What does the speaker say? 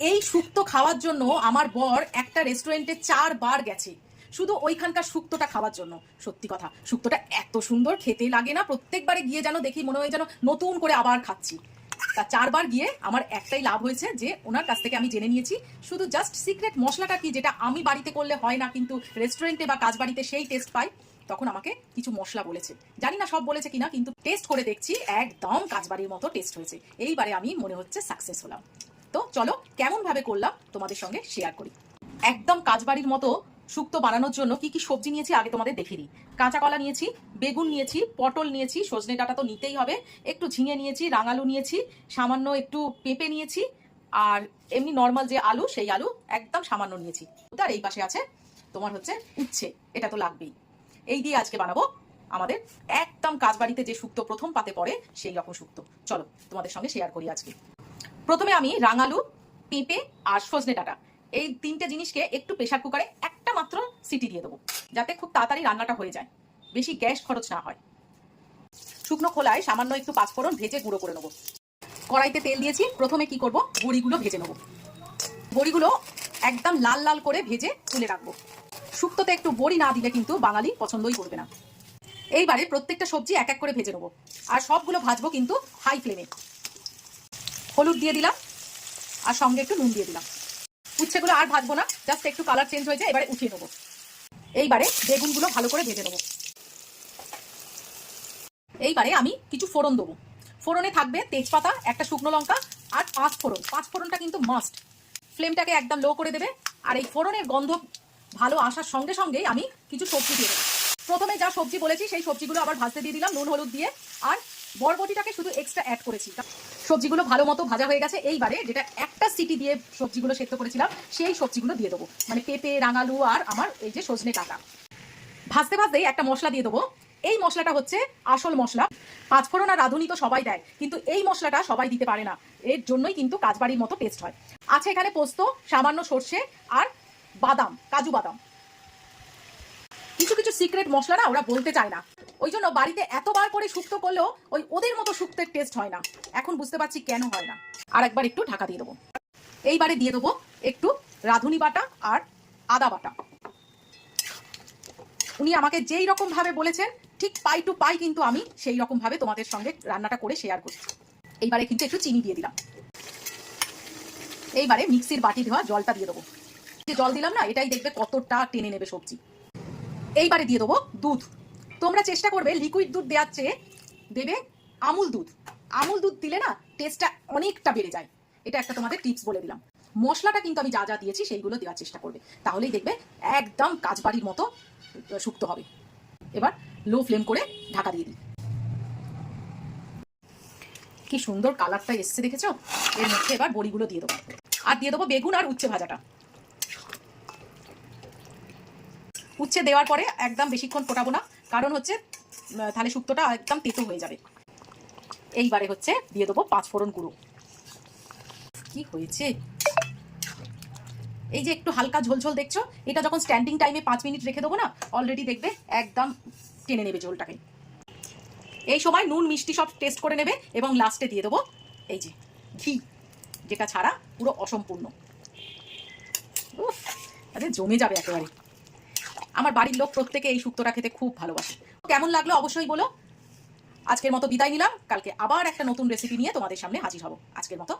এই শুক্তো খাওয়ার জন্য আমার বর একটা রেস্টুরেন্টে 4 বার গেছে, শুধু ওইখানকার শুক্তোটা খাওয়ার জন্য। সত্যি কথা, শুক্তোটা এত সুন্দর খেতে লাগে না, প্রত্যেকবারে গিয়ে যেন দেখি মনে হয় যেন নতুন করে আবার খাচ্ছি। তা 4 বার গিয়ে আমার একটাই লাভ হয়েছে যে ওনার কাছ থেকে আমি জেনে নিয়েছি শুধু জাস্ট সিক্রেট মশলাটা কি, যেটা আমি বাড়িতে করলে হয় না কিন্তু রেস্টুরেন্টে বা কাজ বাড়িতে সেই টেস্ট পাই। তখন আমাকে কিছু মশলা বলেছে, জানি না সব বলেছে কিনা, কিন্তু টেস্ট করে দেখছি একদম কাজবাড়ির মতো টেস্ট হয়েছে। এইবারে আমি মনে হচ্ছে সাকসেস হলাম। তো চলো কেমন ভাবে করলাম তোমাদের সঙ্গে শেয়ার করি। একদম কাজবাড়ির মতো শুক্তো বানানোর জন্য কি কি সবজি নিয়েছি আগে তোমাদের দেখে দিই। কাঁচা কলা নিয়েছি, বেগুন নিয়েছি, পটল নিয়েছি, সজনে ডাঁটা তো নিতেই হবে, একটু ঝিঙে নিয়েছি, রাঙালু নিয়েছি, সামান্য একটু পেঁপে নিয়েছি, আর এমনি নর্মাল যে আলু সেই আলু একদম সামান্য নিয়েছি। তার এই পাশে আছে তোমার হচ্ছে উচ্ছে, এটা তো লাগবেই। এই দিয়ে আজকে বানাবো আমাদের একদম কাজবাড়িতে যে শুক্তো প্রথম পাতে পড়ে সেই রকম শুক্তো। চলো তোমাদের সঙ্গে শেয়ার করি আজকে। প্রথমে আমি রাঙালু, পেঁপে আর সজনে ডাঁটা এই 3টে জিনিসকে একটু প্রেসার কুকারে একটা মাত্র সিটি দিয়ে দেবো, যাতে খুব তাড়াতাড়ি রান্নাটা হয়ে যায়, বেশি গ্যাস খরচ না হয়। শুকনো খোলায় সামান্য একটু পাঁচফোড়ন ভেজে গুঁড়ো করে নেবো। কড়াইতে তেল দিয়েছি, প্রথমে কি করব, বড়িগুলো ভেজে নেবো। বড়িগুলো একদম লাল লাল করে ভেজে তুলে রাখবো। শুক্তোতে একটু বড়ি না দিলে কিন্তু বাঙালি পছন্দই করবে না। এইবারে প্রত্যেকটা সবজি এক এক করে ভেজে নেবো, আর সবগুলো ভাজবো কিন্তু হাই ফ্লেমে। হলুদ দিয়ে দিলাম, আর সঙ্গে একটু নুন দিয়ে দিলাম। উচ্ছেগুলো আর ভাজবো না, জাস্ট একটু কালার চেঞ্জ হয়েছে, এবারে উঠিয়ে নেবো। এইবারে বেগুনগুলো ভালো করে ভেজে নেবো। এইবারে আমি কিছু ফোড়ন দেবো। ফোড়নে থাকবে তেজপাতা, একটা শুকনো লঙ্কা আর 5 ফোড়ন। 5 ফোড়নটা কিন্তু মাস্ট। ফ্লেমটাকে একদম লো করে দেবে, আর এই ফোড়নের গন্ধ ভালো আসার সঙ্গে সঙ্গেই আমি কিছু সবজি দিয়ে দেবো। প্রথমে যা সবজি বলেছি সেই সবজিগুলো আবার ভাজতে দিয়ে দিলাম নুন হলুদ দিয়ে, আর বরবটিটাকে শুধু এক্সট্রা অ্যাড করেছি। সবজিগুলো ভালো মতো ভাজা হয়ে গেছে, এইবারে যেটা একটা সিটি দিয়ে সবজিগুলো সেদ্ধ করেছিলাম সেই সবজিগুলো দিয়ে দেবো, মানে পেঁপে, রাঙালু আর আমার এই যে সজনে ডাঁটা। ভাজতে ভাজতেই একটা মশলা দিয়ে দেবো। এই মশলাটা হচ্ছে আসল মশলা। 5 ফোড়ন আর রাঁধুনি তো সবাই দেয়, কিন্তু এই মশলাটা সবাই দিতে পারে না, এর জন্যই কিন্তু কাজবাড়ির মতো টেস্ট হয়। আছে এখানে পোস্ত, সামান্য সর্ষে আর বাদাম, কাজু বাদাম। কিছু কিছু সিক্রেট মশলা না ওরা বলতে চায় না, ওই জন্য বাড়িতে এতবার করে শুক্তো করলেও ওই ওদের মতো শুক্তের টেস্ট হয় না। এখন বুঝতে পারছি কেন হয় না। আর একবার একটু ঢাকা দিয়ে দেবো। এইবারে দিয়ে দেবো একটু রাঁধুনি বাটা আর আদা বাটা। উনি আমাকে যেই রকম ভাবে বলেছেন ঠিক পাই টু পাই কিন্তু আমি সেই রকম ভাবে তোমাদের সঙ্গে রান্নাটা করে শেয়ার করছি। এইবারে কিন্তু একটু চিনি দিয়ে দিলাম। এইবারে মিক্সির বাটি ধোয়া জলটা দিয়ে দেবো। যে জল দিলাম না, এটাই দেখবে কতটা টেনে নেবে সবজি। এইবারে দিয়ে দেবো দুধ। তোমরা চেষ্টা করবে লিকুইড দুধ দেওয়ার চেয়ে দেবে আমুল দুধ। আমুল দুধ দিলে না টেস্টটা অনেকটা বেড়ে যায়। এটা একটা তোমাদের টিপস বলে দিলাম। মশলাটা কিন্তু আমি যা যা দিয়েছি সেইগুলো দেওয়ার চেষ্টা করবে, তাহলেই দেখবে একদম কাজবাড়ির মতো শুক্তো হবে। এবার লো ফ্লেম করে ঢাকা দিয়ে দিই। কি সুন্দর কালারটা এসছে দেখেছো। এর মধ্যে এবার বড়িগুলো দিয়ে দেবো, আর দিয়ে দেবো বেগুন আর উচ্ছে ভাজাটা। উচ্ছে দেওয়ার পরে একদম বেশিক্ষণ ফোটাবো না, কারণ হচ্ছে তাহলে শুক্তোটা একদম তেতো হয়ে যাবে। এইবারে হচ্ছে দিয়ে দেবো 5 ফোড়ন গুঁড়ো। কি হয়েছে, এই যে একটু হালকা ঝোলঝোল দেখছো, এটা যখন স্ট্যান্ডিং টাইমে 5 মিনিট রেখে দেবো না, অলরেডি দেখবে একদম টেনে নেবে ঝোলটাকে। এই সময় নুন মিষ্টি সব টেস্ট করে নেবে, এবং লাস্টে দিয়ে দেবো এই যে ঘি, যেটা ছাড়া পুরো অসম্পূর্ণ। আরে জমে যাবে একেবারে। আমার বাড়ির লোক প্রত্যেকে এই শুক্তোটা খেতে খুব ভালোবাসে। কেমন লাগলো অবশ্যই বলো। আজকের মতো বিদায় নিলাম, কালকে আবার একটা নতুন রেসিপি নিয়ে তোমাদের সামনে হাজির হব। আজকের মতো